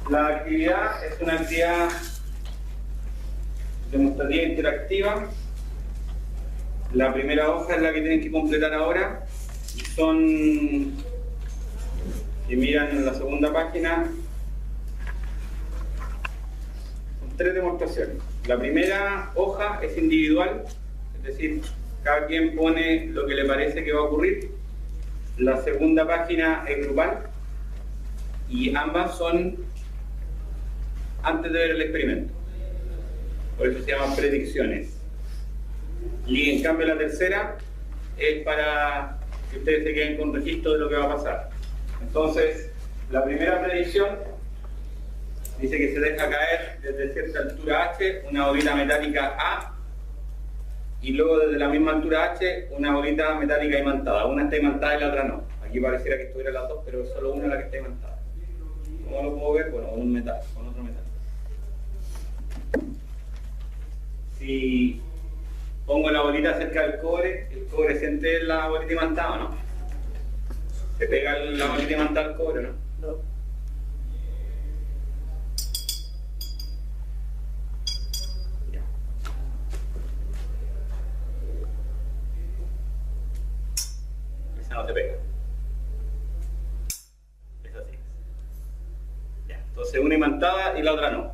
La actividad es una actividad demostrativa interactiva. La primera hoja es la que tienen que completar ahora. Son, si miran en la segunda página, son 3 demostraciones. La primera hoja es individual, es decir, cada quien pone lo que le parece que va a ocurrir. La segunda página es grupal y ambas son antes de ver el experimento. Por eso se llaman predicciones. Y en cambio la tercera es para que ustedes se queden con registro de lo que va a pasar. Entonces, la primera predicción dice que se deja caer desde cierta altura h una bolita metálica A, y luego desde la misma altura h una bolita metálica imantada. Una está imantada y la otra no. Aquí pareciera que estuvieran las dos, pero es solo una la que está imantada. ¿Cómo lo puedo ver? Bueno, con un metal, con otro metal. Si pongo la bolita cerca del cobre, el cobre siente la bolita imantada, ¿o no? ¿Se pega la bolita imantada al cobre, no? No. Ya. Esa no se pega. Es así. Ya. Entonces una imantada y la otra no.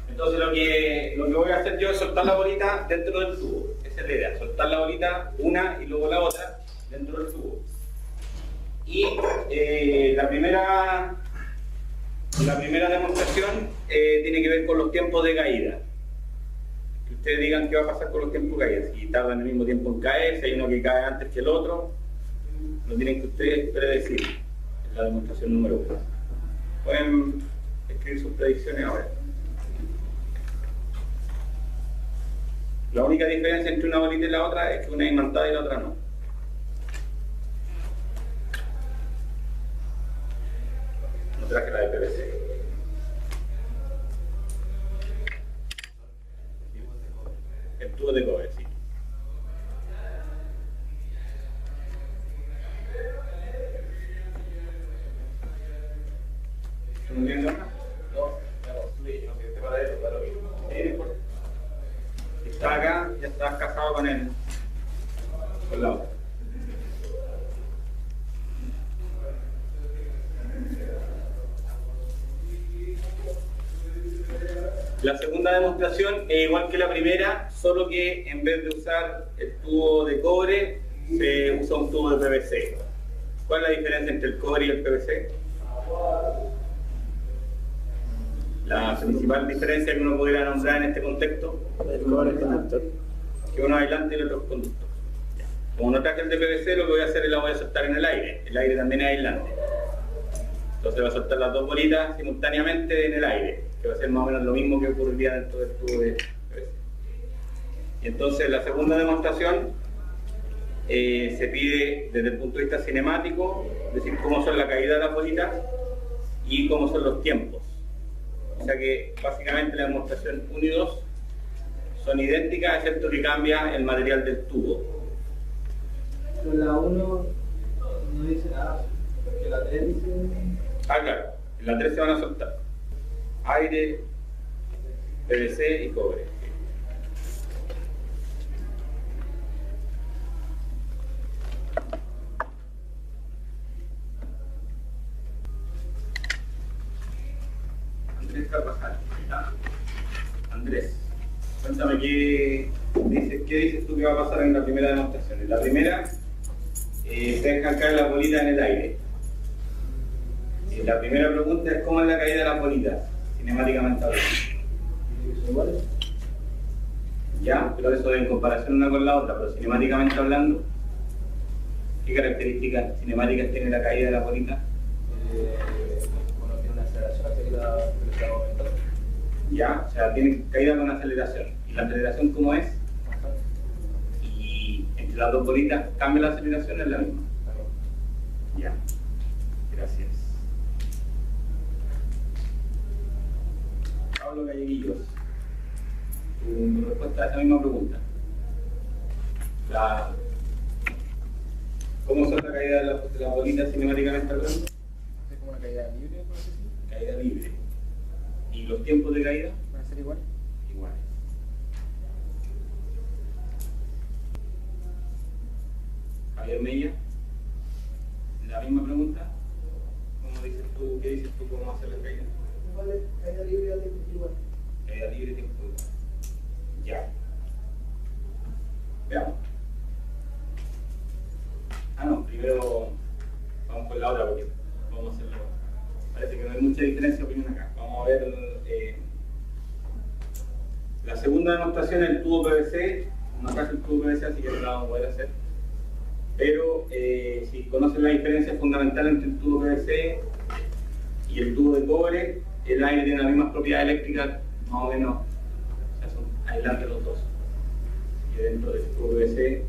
Entonces lo que voy a hacer yo es soltar la bolita dentro del tubo. Esa es la idea, soltar la bolita una y luego la otra dentro del tubo. Y la primera demostración tiene que ver con los tiempos de caída. Que ustedes digan qué va a pasar con los tiempos de caída. Si tardan el mismo tiempo en caer, si hay uno que cae antes que el otro, lo tienen que ustedes predecir. Es la demostración número 1. Pueden escribir sus predicciones ahora. La única diferencia entre una bolita y la otra es que una es imantada y la otra no. No traje la de PVC. El tubo de cobre, sí. ¿No entiendes más? No, no, que esté para eso, para lo mismo. Sí, no importa. Está acá, ya estás casado con él, con la otra. La segunda demostración es igual que la primera, solo que en vez de usar el tubo de cobre, se usa un tubo de PVC. ¿Cuál es la diferencia entre el cobre y el PVC? La principal diferencia que uno podría nombrar en este contexto, El cobre es conductor. que uno es aislante y el otro es conductor. Como no traje el de PVC, lo que voy a hacer es la voy a soltar en el aire. El aire también es aislante. Entonces voy a soltar las dos bolitas simultáneamente en el aire, que va a ser más o menos lo mismo que ocurriría dentro del tubo de PVC. Y entonces la segunda demostración se pide desde el punto de vista cinemático, es decir, cómo son la caída de las bolitas y cómo son los tiempos. O sea que básicamente la demostración 1 y 2 son idénticas, excepto que cambia el material del tubo. Pero la 1 no dice nada, porque la 3 dice... Ah, claro, en la 3 se van a soltar aire, PVC y cobre. Andrés Carvajal, ¿está? Andrés, cuéntame qué dices tú que va a pasar en la primera demostración. En la primera, se dejan caer las bolitas en el aire. Y la primera pregunta es cómo es la caída de las bolitas, cinemáticamente hablando. Ya, pero eso en comparación una con la otra, pero cinemáticamente hablando, ¿qué características cinemáticas tiene la caída de las bolitas? Bueno, tiene una aceleración hacia la velocidad aumentada. Ya, o sea, tiene caída con aceleración. ¿Y la aceleración cómo es? Y entre las dos bolitas, ¿cambia la aceleración o es la misma? Ya, gracias. Pablo Galleguillos, tu respuesta a esa misma pregunta. ¿Cómo son la caída de las bolitas cinemáticamente hablando? Es como una caída libre, por así decirlo. Caída libre. ¿Y los tiempos de caída? ¿Van a ser igual? Iguales. Javier Mella, la misma pregunta. ¿Cómo dices tú? ¿Qué dices tú? ¿Cómo hacer la caída? Vale, caída libre a tiempo igual. Caída libre, tiempo igual. Ya. Veamos. No, primero vamos con la otra porque vamos a hacerlo. Parece que no hay mucha diferencia de opinión acá. Vamos a ver la segunda demostración, el tubo PVC. No acá es el tubo PVC, así que no la vamos a poder hacer. Pero si conocen la diferencia fundamental entre el tubo PVC y el tubo de cobre, el aire tiene las mismas propiedades eléctricas, más o menos, o sea, son aislantes los dos. Y dentro del tubo PVC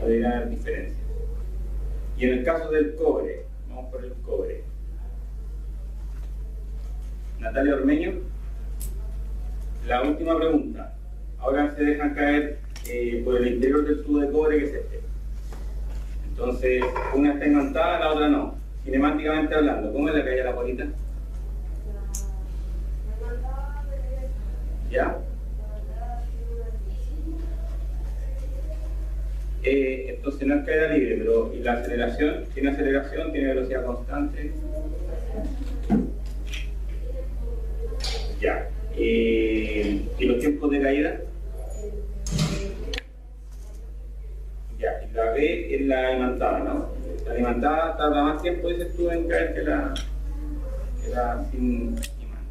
podría haber diferencias. Y en el caso del cobre, vamos por el cobre. Natalia Ormeño, la última pregunta. Ahora se dejan caer por el interior del tubo de cobre, que es este. Entonces, una está imantada, la otra no. Cinemáticamente hablando, ¿cómo es la caída de la bolita? ¿Ya? Entonces no es caída libre, pero ¿y la aceleración? ¿Tiene aceleración? ¿Tiene velocidad constante? Ya. ¿Y los tiempos de caída? Ya. Y la B es la imantada, ¿no? La imantada tarda más tiempo, dices tú, en caer que la sin imán.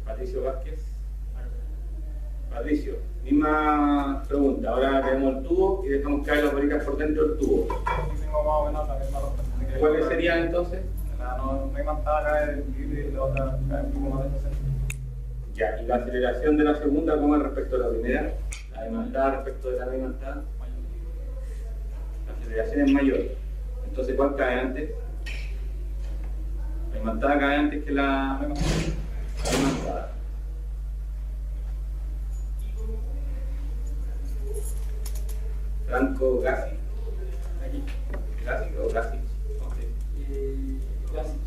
Patricio Vázquez. Patricio, misma pregunta. Ahora tenemos el tubo y dejamos caer las bolitas por dentro del tubo. Aquí tengo más o menos la misma respuesta. ¿Cuáles serían entonces? La no imantada cae libre y la otra cae un poco más desfasada. Ya, y la aceleración de la segunda, ¿cómo es respecto a la primera? La imantada respecto de la no imantada. La aceleración es mayor. Entonces, ¿cuál cae antes? La imantada cae antes que la imantada. Franco Gassi. ¿Gassi o Gassi? Gracias.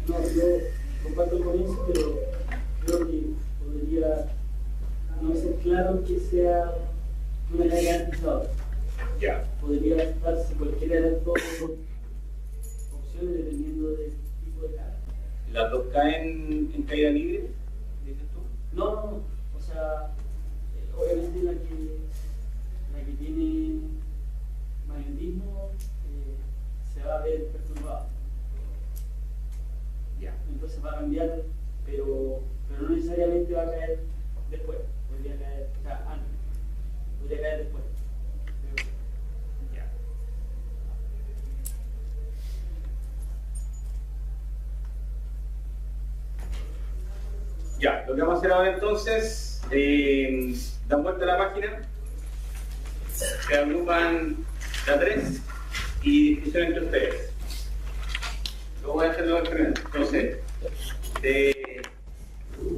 No, yo comparto con eso, pero creo que podría no ser claro que sea una caída anticipada. Ya. Podría darse cualquiera de las dos opciones dependiendo del tipo de carga. ¿Las dos caen en caída libre? ¿Dices tú? No, o sea, obviamente la que tiene magnetismo se va a ver perturbada. Ya. Entonces va a cambiar, pero no necesariamente va a caer después. Podría caer, o sea, antes. Podría caer después. Ya. Ya, lo que vamos a hacer ahora entonces, dan vuelta a la página, se agrupan la 3 y discusión entre ustedes. Lo voy a hacer luego primero. Entonces, de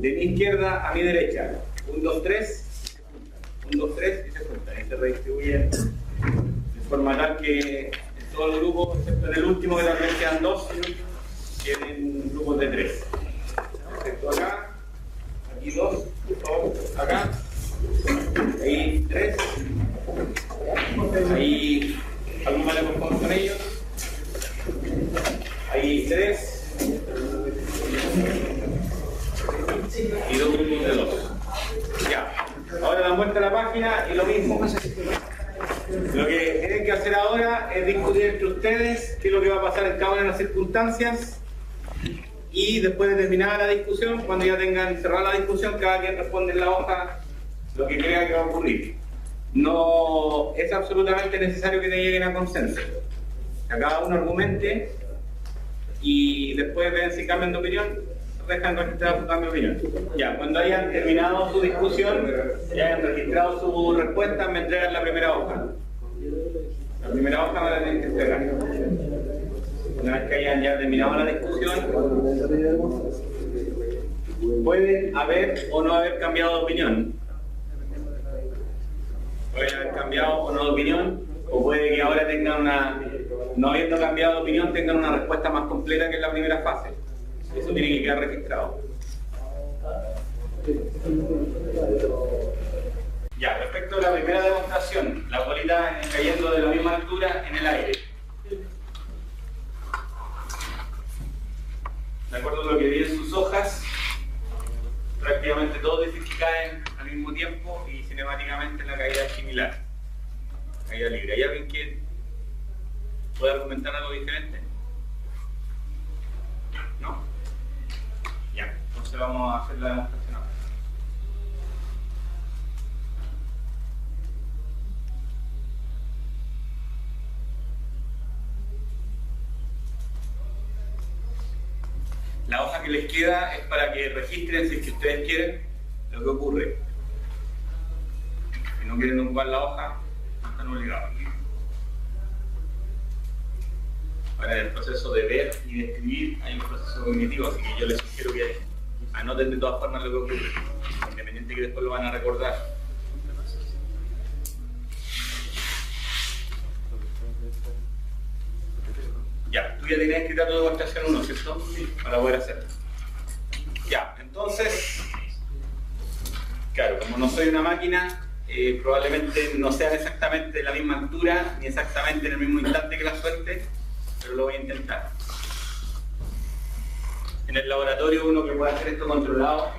mi izquierda a mi derecha, 1, 2, 3, 1, 2, 3 y se juntan. Y se redistribuyen de forma tal que en todo el grupo, excepto en el último que también quedan 2, queden grupos de 3. Excepto acá, aquí 2, acá, ahí 3, ahí algunos le conformamos con ellos, ahí 3 y 2 grupos de 2. Ya, ahora dan vuelta a la página y lo mismo. Lo que tienen que hacer ahora es discutir entre ustedes qué es lo que va a pasar en cada una de las circunstancias. Y después de terminada la discusión, cuando ya tengan cerrada la discusión, cada quien responde en la hoja lo que crea que va a ocurrir. No es absolutamente necesario que te lleguen a consenso. Que cada uno argumente y después ven si cambian de opinión, dejan registrado su cambio de opinión. Ya, cuando hayan terminado su discusión y hayan registrado su respuesta, me entregan la primera hoja. La primera hoja me la tienen que entregar. Una vez que hayan ya terminado la discusión, pueden haber o no haber cambiado de opinión. Pueden haber cambiado o no de opinión, o puede que ahora tengan no habiendo cambiado de opinión, tengan una respuesta más completa que en la primera fase. Eso tiene que quedar registrado. Ya, respecto a la primera demostración, la bolita cayendo de la misma altura en el aire. De acuerdo a lo que vi en sus hojas, prácticamente todos dicen que caen al mismo tiempo y cinemáticamente la caída es similar. Caída libre. ¿Hay alguien que pueda argumentar algo diferente? ¿No? Ya, entonces vamos a hacer la demostración ahora. La hoja que les queda es para que registren, si es que ustedes quieren, lo que ocurre. Si no quieren ocupar la hoja, no están obligados. Para el proceso de ver y de escribir hay un proceso cognitivo, así que yo les sugiero que anoten de todas formas lo que ocurre, independiente que después lo van a recordar. Ya, tú ya tenías escrita tu demostración 1, ¿cierto? Sí. Para poder hacerlo. Ya, entonces, claro, como no soy una máquina, probablemente no sean exactamente de la misma altura, ni exactamente en el mismo instante que la suelte, pero lo voy a intentar. En el laboratorio uno que puede hacer esto controlado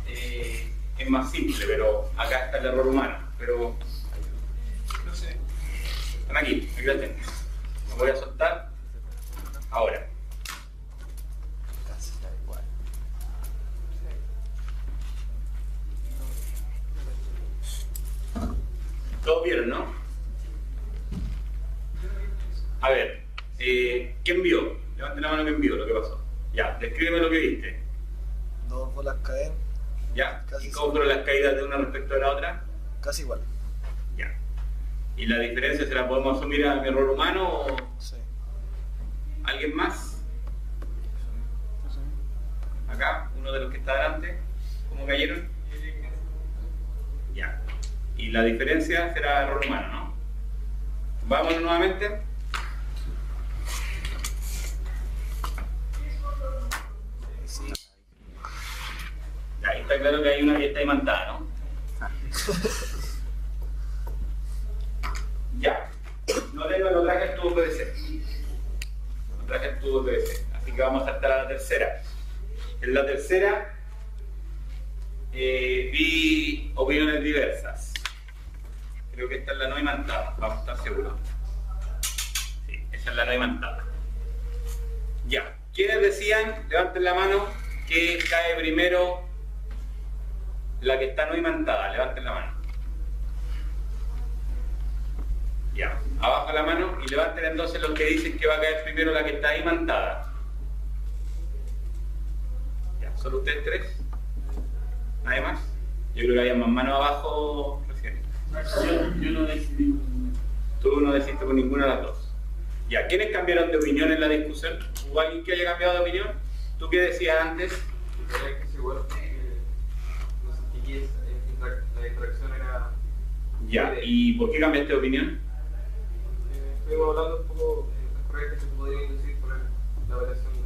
es más simple, pero acá está el error humano. Pero, no sé, están aquí la tengo. Lo voy a soltar. Ahora. Todos vieron, ¿no? A ver, ¿quién vio? Levanten la mano que vio lo que pasó. Ya, descríbeme lo que viste. Dos bolas caen. ¿Ya? ¿Y cómo fueron las caídas de una respecto a la otra? Casi igual. Ya. ¿Y la diferencia se la podemos asumir a mi error humano o...? Sí. ¿Alguien más? Acá, uno de los que está delante. ¿Cómo cayeron? Ya. Y la diferencia será error humano, ¿no? Vámonos nuevamente. Sí. Ya, ahí está claro que hay una que está imantada, ¿no? Ya. No tengo lo traje el tubo PVC. No traje el tubo PVC. Así que vamos a saltar a la tercera. En la tercera vi opiniones diversas. Creo que esta es la no imantada, vamos a estar seguros. Sí, esa es la no imantada. Ya. ¿Quiénes decían, levanten la mano, que cae primero la que está no imantada? Levanten la mano. Ya, abajo la mano y levanten entonces los que dicen que va a caer primero la que está imantada. Ya, ¿solo ustedes tres? ¿Nadie más? Yo creo que había más manos abajo recién. Yo no decidí. Tú no decidiste por ninguna de las dos. Ya, ¿quiénes cambiaron de opinión en la discusión? ¿Hubo alguien que haya cambiado de opinión? ¿Tú qué decías antes? Que sí, bueno, no sentí que la interacción era... Ya, ¿y por qué cambiaste de opinión? Estuvimos hablando un poco de las correctas que se podrían inducir por la variación de...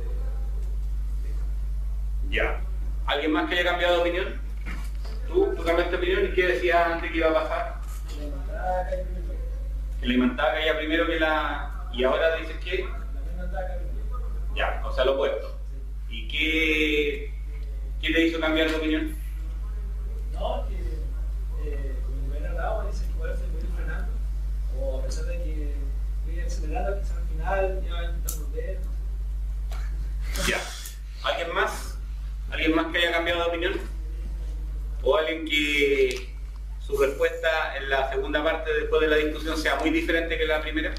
Ya. ¿Alguien más que haya cambiado de opinión? ¿Tú cambiaste de opinión y qué decías antes que iba a pasar? Que la imantada caía primero que la... ¿Y ahora dices qué? Ya, o sea, lo opuesto. ¿Y qué te hizo cambiar de opinión? No, que como ven al lado, dice que igual se puede ir frenando. O a pesar de que voy acelerando, quizás al final ya va a intentar volver. Ya. ¿Alguien más? ¿Alguien más que haya cambiado de opinión? ¿O alguien que su respuesta en la segunda parte después de la discusión sea muy diferente que la primera?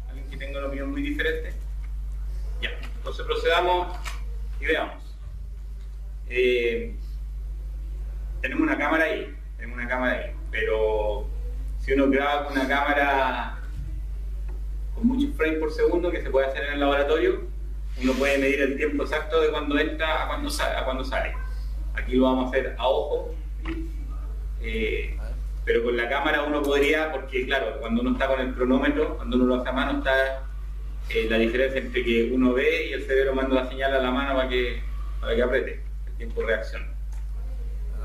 ¿Alguien que tenga una opinión muy diferente? Ya. Entonces procedamos y veamos. Tenemos una cámara ahí, pero si uno graba con una cámara con muchos frames por segundo, que se puede hacer en el laboratorio, uno puede medir el tiempo exacto de cuando entra a cuando sale. Aquí lo vamos a hacer a ojo. Pero con la cámara uno podría, porque claro, cuando uno está con el cronómetro, cuando uno lo hace a mano, está la diferencia entre que uno ve y el cerebro manda la señal a la mano para que apriete, el tiempo de reacción.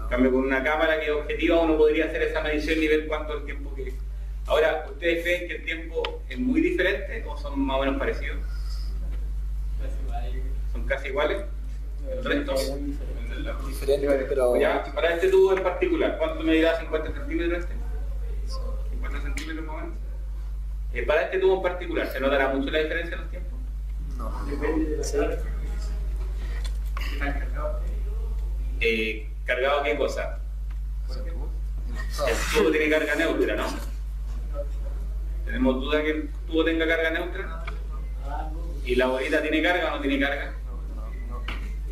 En cambio, con una cámara que es objetiva, uno podría hacer esa medición y ver cuánto es el tiempo que... Ahora, ¿ustedes creen que el tiempo es muy diferente o son más o menos parecidos? ¿Son casi iguales? ¿El resto? Diferente, pero... Ya, para este tubo en particular, ¿cuánto medirá? ¿50 centímetros este? ¿50 centímetros más o menos? Para este tubo en particular, ¿se notará mucho la diferencia en los tiempos? No. Depende de la carga. ¿Cargado qué cosa? El tubo tiene carga neutra, ¿no? ¿Tenemos duda que el tubo tenga carga neutra? ¿Y la bolita tiene carga o no tiene carga?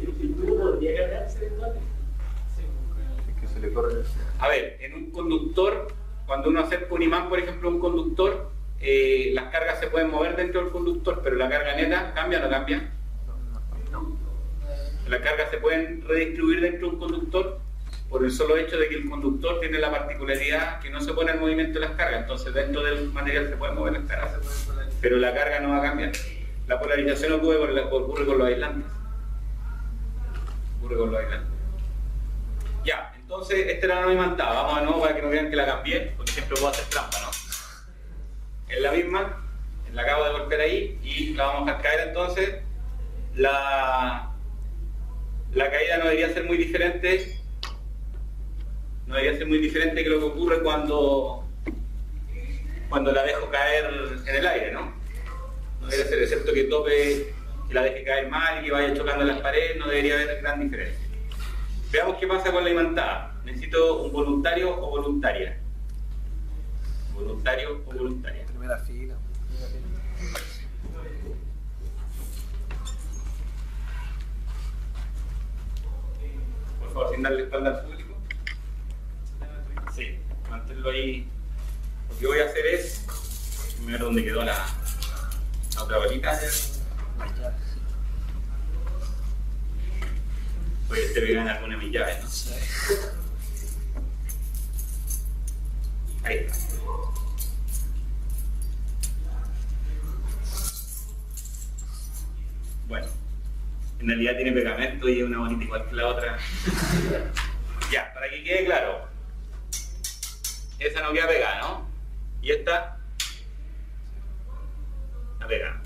¿El tubo podría cargarse eventualmente? Es que se le corre. A ver, en un conductor, cuando uno acerca un imán, por ejemplo, a un conductor, las cargas se pueden mover dentro del conductor, pero la carga neta, ¿cambia o no cambia? Las cargas se pueden redistribuir dentro de un conductor por el solo hecho de que el conductor tiene la particularidad que no se pone el movimiento de las cargas, entonces dentro del material se pueden mover las cargas, pero la carga no va a cambiar. La polarización ocurre con los aislantes. Ocurre con los aislantes. Ya, entonces esta era la no imantada. Vamos de nuevo para que no vean que la cambié, porque siempre puedo hacer trampa, ¿no? Es la misma, la acabo de golpear ahí y la vamos a dejar caer. Entonces la caída no debería ser muy diferente. No debería ser muy diferente que lo que ocurre cuando la dejo caer en el aire, ¿no? No debería ser, excepto que tope, que la deje caer mal y que vaya chocando en las paredes, no debería haber gran diferencia. Veamos qué pasa con la imantada. Necesito un voluntario o voluntaria. Voluntario o voluntaria. Primera fila. Por favor, sin darle espalda al público. Sí, manténlo ahí. Lo que voy a hacer es, ver dónde quedó la otra bolita. Voy a estar pegando alguna de mis llaves, ¿no? Ahí está. Bueno, en realidad tiene pegamento y es una bonita igual que la otra. Ya, para que quede claro. Esa no queda pegada, ¿no? Y esta la pega.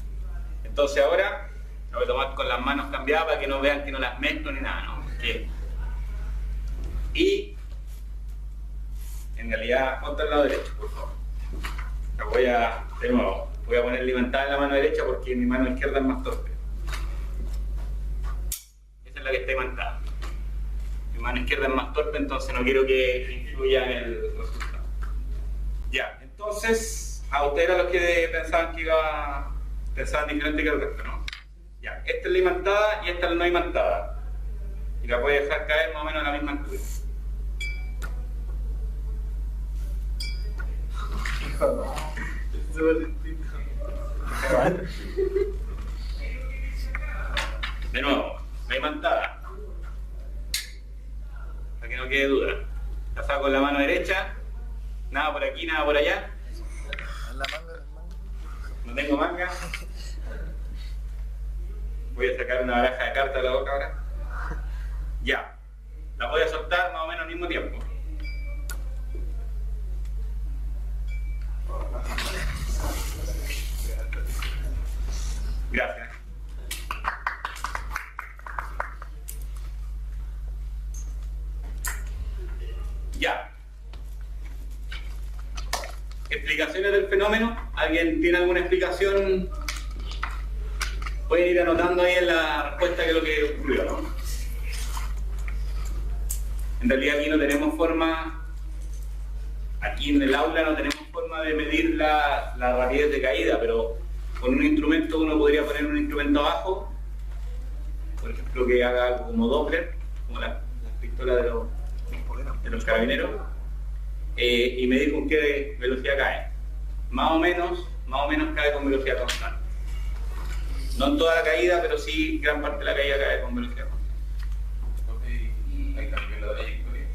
Entonces ahora la voy a tomar con las manos cambiadas para que no vean que no las mezclo ni nada, ¿no? Y en realidad contra el lado derecho, por favor. La voy a, de nuevo, voy a poner levantada en la mano derecha porque mi mano izquierda es más torpe. Esa es la que está imantada. Mi mano izquierda es más torpe, entonces no quiero que influya en el resultado. Ya, entonces, a ustedes eran los que pensaban diferente que el resto, ¿no? Ya, esta es la imantada y esta es la no imantada. Y la voy a dejar caer más o menos a la misma altura. De nuevo, la imantada. Para que no quede duda. La saco con la mano derecha. Nada por aquí, nada por allá. La manga. No tengo manga. Voy a sacar una baraja de cartas de la boca ahora. Ya. La voy a soltar más o menos al mismo tiempo. Gracias. Ya. ¿Explicaciones del fenómeno? ¿Alguien tiene alguna explicación? Pueden ir anotando ahí en la respuesta que es lo que ocurrió, ¿no? En realidad aquí no tenemos forma, aquí en el aula no tenemos forma de medir la rapidez de caída, pero con un instrumento uno podría poner un instrumento abajo, por ejemplo que haga algo como Doppler, como las pistolas de los carabineros, y medir con qué velocidad cae. Más o menos cae con velocidad constante. No en toda la caída, pero sí gran parte de la caída cae con velocidad constante. ¿Hay cambio en la trayectoria?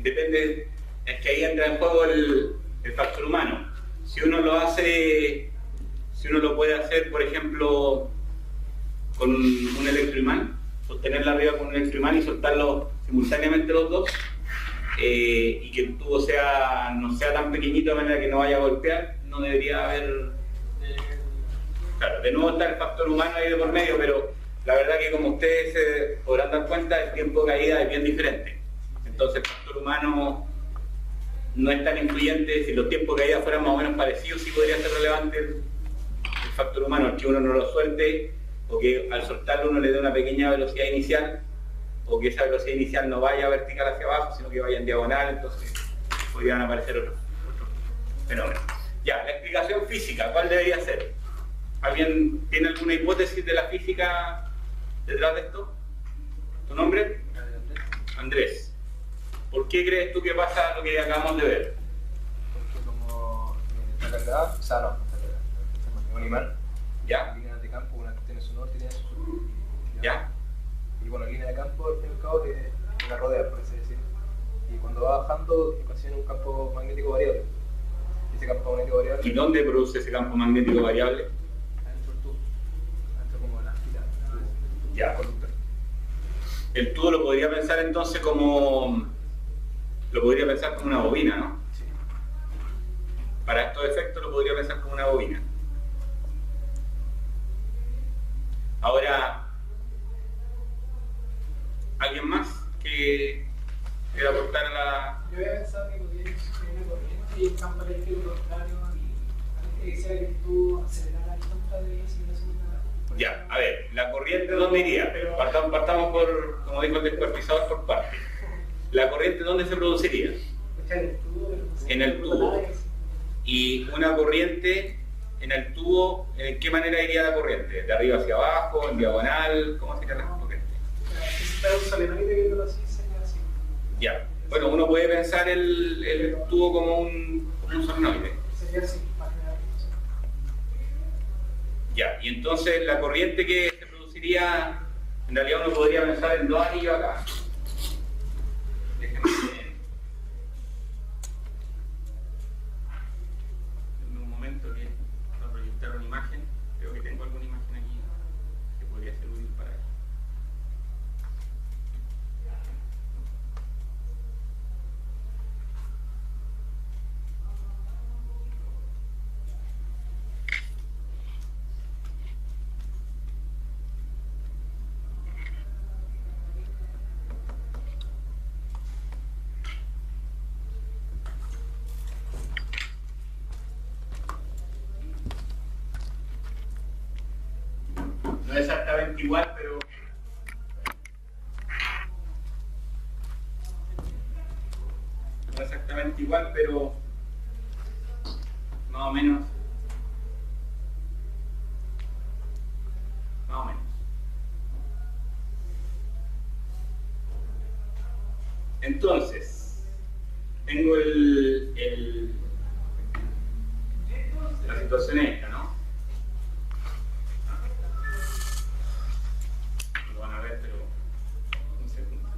Depende, es que ahí entra en juego el factor humano. Si uno lo hace, si uno lo puede hacer, por ejemplo, con un electroimán, sostenerla arriba con un electroimán y soltarlo simultáneamente los dos, y que el tubo no sea tan pequeñito de manera que no vaya a golpear, no debería haber... Claro, de nuevo está el factor humano ahí de por medio, pero la verdad que como ustedes se podrán dar cuenta, el tiempo de caída es bien diferente. Entonces el factor humano no es tan influyente. Si los tiempos de caída fueran más o menos parecidos, sí podría ser relevante el factor humano, el que uno no lo suelte, o que al soltarlo uno le dé una pequeña velocidad inicial, o que esa velocidad inicial no vaya vertical hacia abajo, sino que vaya en diagonal, entonces podrían aparecer otros fenómenos. Ya, la explicación física, ¿cuál debería ser? ¿Alguien tiene alguna hipótesis de la física detrás de esto? ¿Tu nombre? Andrés. ¿Por qué crees tú que pasa lo que acabamos de ver? Porque como está cargada, o sea, no está cargada, es un imán. ¿Ya? Líneas de campo, una tiene su norte y tiene su sur. ¿Ya? Y bueno, línea de campo, al fin y al cabo, que la rodea, por así decirlo. Y cuando va bajando, consigue un campo magnético variable. Y ese campo magnético variable... ¿Y dónde produce ese campo magnético variable? Adentro del tubo. Adentro como la fila. Ya. Conductor. El tubo lo podría pensar entonces como... Lo podría pensar como una bobina, ¿no? Sí. Para estos efectos lo podría pensar como una bobina. Ahora, ¿alguien más que quiera aportar a la...? Yo había pensado que podía existir una corriente y el campo eléctrico contrario que decía que tú acelerar la contra de eso y no se me... Ya, a ver, ¿la corriente dónde iría? Partamos por, como dijo el descuartizador, por partes. ¿La corriente dónde se produciría? En el tubo. Y una corriente en el tubo, ¿en qué manera iría la corriente? ¿De arriba hacia abajo? ¿En diagonal? ¿Cómo sería la corriente? Si está un solenoide viéndolo así, sería así. Ya, bueno, uno puede pensar el tubo como un solenoide. Sería así, para generar eso. Ya, y entonces la corriente que se produciría, en realidad uno podría pensar en dos anillos acá. Déjenme un momento que voy a proyectar una imagen. Creo que tengo alguna imagen aquí que podría ser útil para eso. No es exactamente igual, pero no es exactamente igual, pero más o menos. Más o menos. Entonces, tengo la situación esta, ¿no? Lo van a ver, pero un segundo.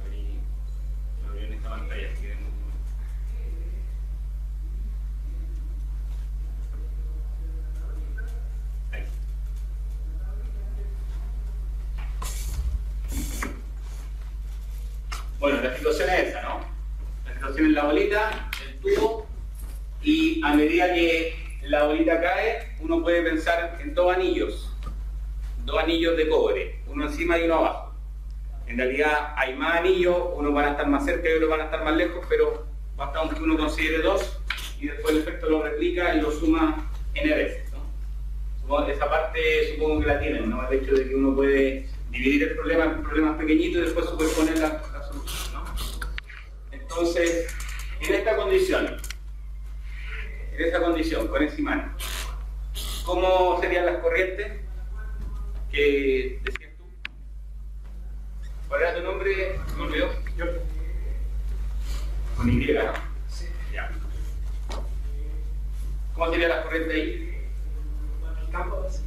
Abrí en esta pantalla, así que denme un momento. Ahí. Bueno, la situación es esa, ¿no? La situación es la bolita, el tubo, y a medida que la bolita cae, uno puede pensar en dos anillos de cobre, uno encima y uno abajo. En realidad hay más anillos, unos van a estar más cerca y otros van a estar más lejos, pero basta que uno considere dos y después el efecto lo replica y lo suma n veces, ¿no? Esa parte supongo que la tienen, ¿no? El hecho de que uno puede dividir el problema en problemas pequeñitos y después superponer la solución, ¿no? Entonces, en esa condición, con ese imán, ¿cómo serían las corrientes que decías tú? ¿Cuál era tu nombre? ¿Me olvidó? Con Y, ¿no? Sí. Ya. ¿Cómo serían las corrientes ahí? Bueno, el campo así.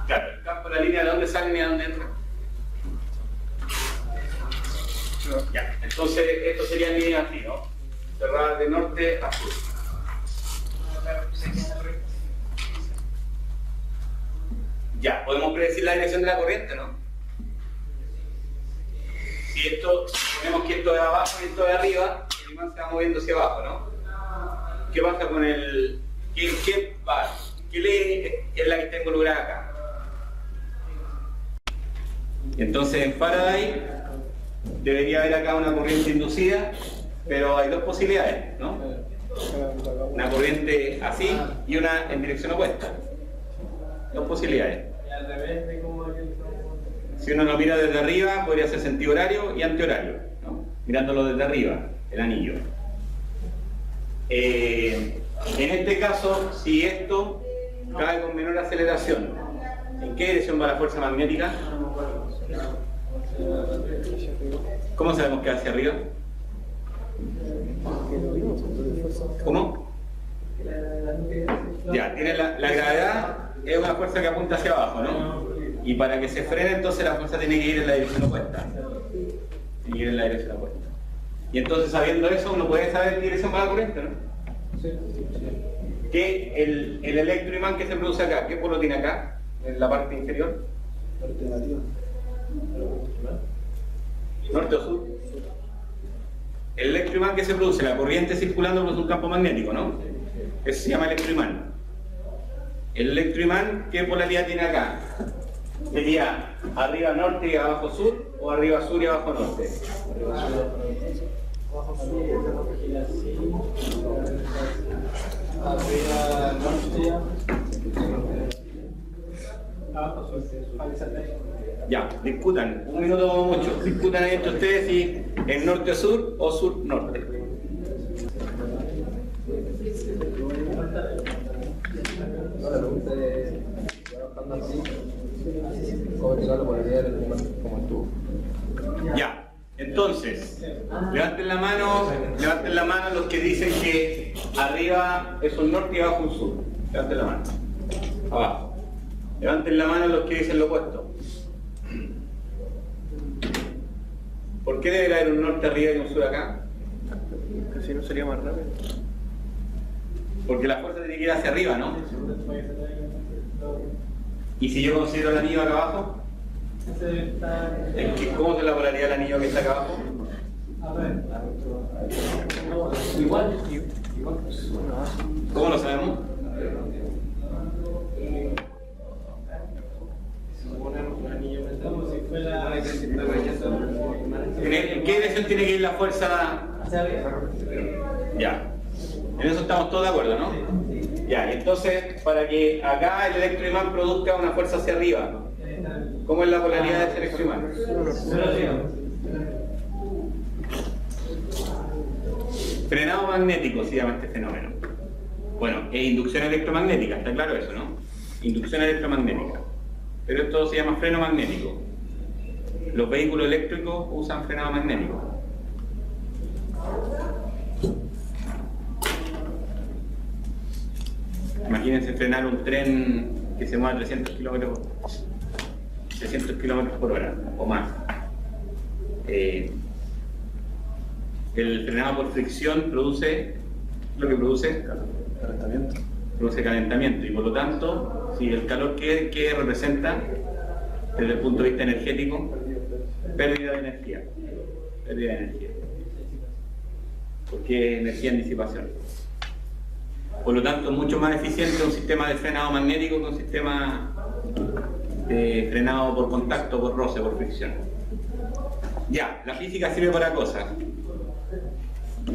Claro, el campo, la línea, ¿de dónde salen y a dónde entran? Ya, entonces esto sería en línea así, ¿no? Cerrada de norte a sur. Ya, podemos predecir la dirección de la corriente, ¿no? Si esto, ponemos que esto de abajo y esto de arriba, el imán se va moviendo hacia abajo, ¿no? ¿Qué pasa con el... ¿Qué ley es la que está involucrada acá? Entonces en Faraday debería haber acá una corriente inducida, pero hay dos posibilidades, ¿no? Una corriente así y una en dirección opuesta. Dos posibilidades. Si uno lo mira desde arriba, podría ser sentido horario y antihorario, ¿no? Mirándolo desde arriba, el anillo. En este caso, si esto cae con menor aceleración, ¿en qué dirección va la fuerza magnética? ¿Cómo sabemos que va hacia arriba? ¿Cómo? Ya, tiene la gravedad, es una fuerza que apunta hacia abajo, ¿no? Y para que se frene, entonces la fuerza tiene que ir en la dirección opuesta. Tiene que ir en la dirección opuesta. Y entonces, sabiendo eso, uno puede saber qué dirección va la corriente, ¿no? Que el electroimán que se produce acá, ¿qué polo tiene acá? En la parte inferior. ¿Norte o sur? El electroimán que se produce, la corriente circulando por un campo magnético, ¿no? Eso se llama electroimán. El electroimán, ¿qué polaridad tiene acá? ¿Sería arriba norte y abajo sur o arriba sur y abajo norte? Ya, discutan, un minuto como mucho, discutan entre ustedes si es norte-sur o sur-norte. No, la pregunta es, trabajando así, ¿cómo llegar a la polaridad del imán como estuvo? Ya, entonces, levanten la mano los que dicen que arriba es un norte y abajo un sur. Levanten la mano. Abajo. Levanten la mano los que dicen lo opuesto. ¿Por qué debe haber un norte arriba y un sur acá? Que si no sería más rápido. Porque la fuerza tiene que ir hacia arriba, ¿no? ¿Y si yo considero el anillo acá abajo? ¿Cómo es la polaridad del anillo que está acá abajo? Igual. ¿Cómo lo sabemos? ¿En qué dirección tiene que ir la fuerza? Ya. En eso estamos todos de acuerdo, ¿no? Ya, entonces, para que acá el electroimán produzca una fuerza hacia arriba, ¿cómo es la polaridad de ese electroimán? Frenado magnético se llama este fenómeno. Bueno, es inducción electromagnética, está claro eso, ¿no? Inducción electromagnética. Pero esto se llama freno magnético. Los vehículos eléctricos usan frenado magnético. Imagínense frenar un tren que se mueve a 300 kilómetros por hora o más. El frenado por fricción produce lo que produce calentamiento. Produce calentamiento y por lo tanto, si el calor que representa desde el punto de vista energético, pérdida de energía. Pérdida de energía. Porque es energía en disipación. Por lo tanto, es mucho más eficiente un sistema de frenado magnético que un sistema de frenado por contacto, por roce, por fricción. Ya, la física sirve para cosas.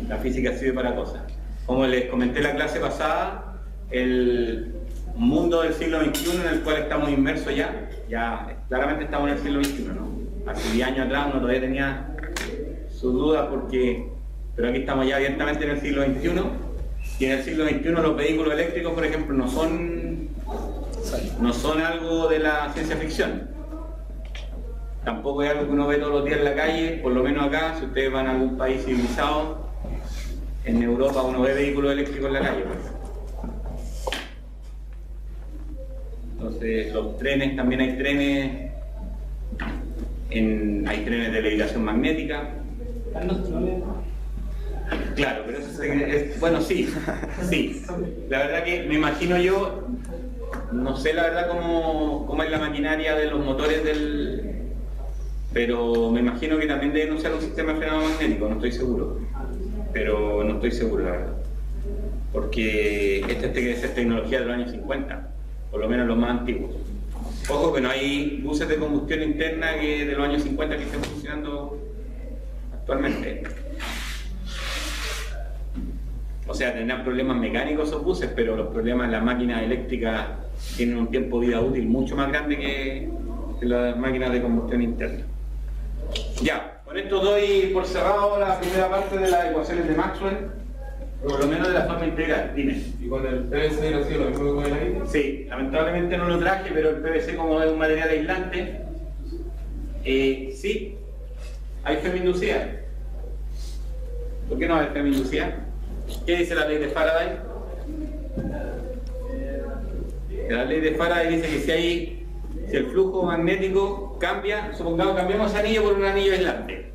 La física sirve para cosas. Como les comenté en la clase pasada, el mundo del siglo XXI en el cual estamos inmersos ya claramente estamos en el siglo XXI, ¿no? Hace 10 años atrás uno todavía tenía sus dudas pero aquí estamos ya abiertamente en el siglo XXI. Y en el siglo XXI los vehículos eléctricos, por ejemplo, no son algo de la ciencia ficción. Tampoco es algo que uno ve todos los días en la calle, por lo menos acá, si ustedes van a algún país civilizado, en Europa uno ve vehículos eléctricos en la calle. Entonces, los trenes, también hay trenes de levitación magnética, Claro, pero eso bueno, sí, sí. La verdad que me imagino yo, no sé la verdad cómo es la maquinaria de los motores pero me imagino que también deben usar un sistema de frenado magnético, no estoy seguro. Pero no estoy seguro, la verdad. Porque esta debe ser tecnología de los años 50, por lo menos los más antiguos. Ojo que no hay buses de combustión interna que de los años 50 que estén funcionando actualmente. O sea, tendrán problemas mecánicos esos buses, pero los problemas de las máquinas eléctricas tienen un tiempo de vida útil mucho más grande que las máquinas de combustión interna. Ya, con esto doy por cerrado la primera parte de las ecuaciones de Maxwell, por lo menos de la forma integral. Dime. ¿Y con el PVC era así lo mismo que con el aire? Sí, lamentablemente no lo traje, pero el PVC como es un material aislante, sí, hay femi-inducida. ¿Por qué no hay femi-inducida? ¿Qué dice la ley de Faraday? La ley de Faraday dice que si el flujo magnético cambia, supongamos cambiamos anillo por un anillo aislante.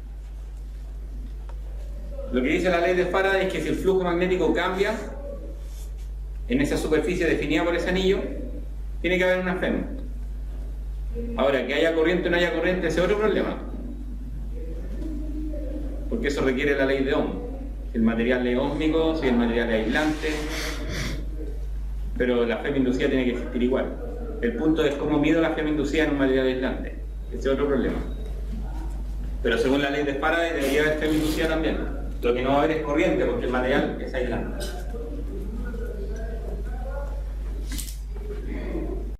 Lo que dice la ley de Faraday es que si el flujo magnético cambia en esa superficie definida por ese anillo, tiene que haber una FEM. Ahora, que haya corriente o no haya corriente, ese es otro problema. Porque eso requiere la ley de Ohm. Si el material es ósmico, si el material es aislante. Pero la FEM inducida tiene que existir igual. El punto es cómo mido la FEM inducida en un material aislante. Ese es otro problema. Pero según la ley de Faraday debería haber FEM inducida también. Lo que no va a haber es corriente porque el material es aislante.